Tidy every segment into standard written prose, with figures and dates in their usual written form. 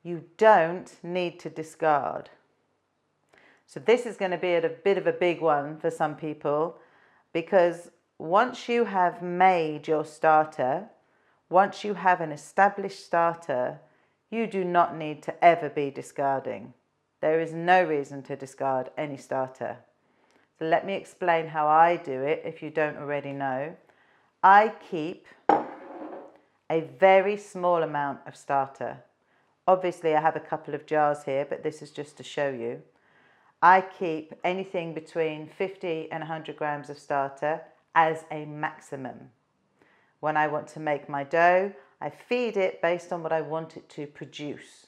you don't need to discard. So this is going to be a bit of a big one for some people, because once you have made your starter, once you have an established starter, you do not need to ever be discarding. There is no reason to discard any starter. So let me explain how I do it if you don't already know. I keep a very small amount of starter. Obviously I have a couple of jars here, but this is just to show you. I keep anything between 50 and 100 grams of starter as a maximum. When I want to make my dough, I feed it based on what I want it to produce.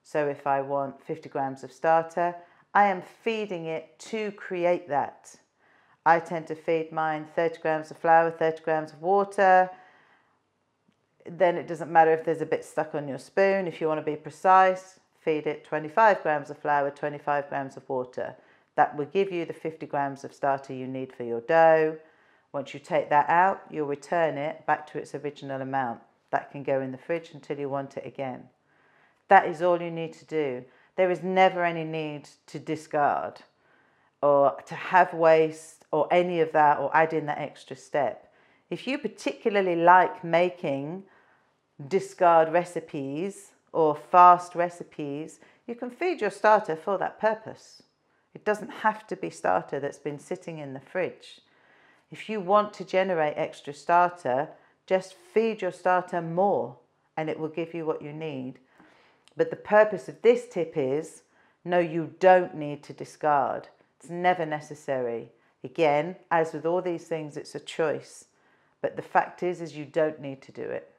So if I want 50 grams of starter, I am feeding it to create that. I tend to feed mine 30 grams of flour, 30 grams of water. Then it doesn't matter if there's a bit stuck on your spoon. If you want to be precise, feed it 25 grams of flour, 25 grams of water. That will give you the 50 grams of starter you need for your dough. Once you take that out, you'll return it back to its original amount. That can go in the fridge until you want it again. That is all you need to do. There is never any need to discard or to have waste or any of that, or add in that extra step. If you particularly like making discard recipes or fast recipes, you can feed your starter for that purpose. It doesn't have to be starter that's been sitting in the fridge. If you want to generate extra starter, just feed your starter more and it will give you what you need. But the purpose of this tip is, no, you don't need to discard. It's never necessary. Again, as with all these things, it's a choice. But the fact is you don't need to do it.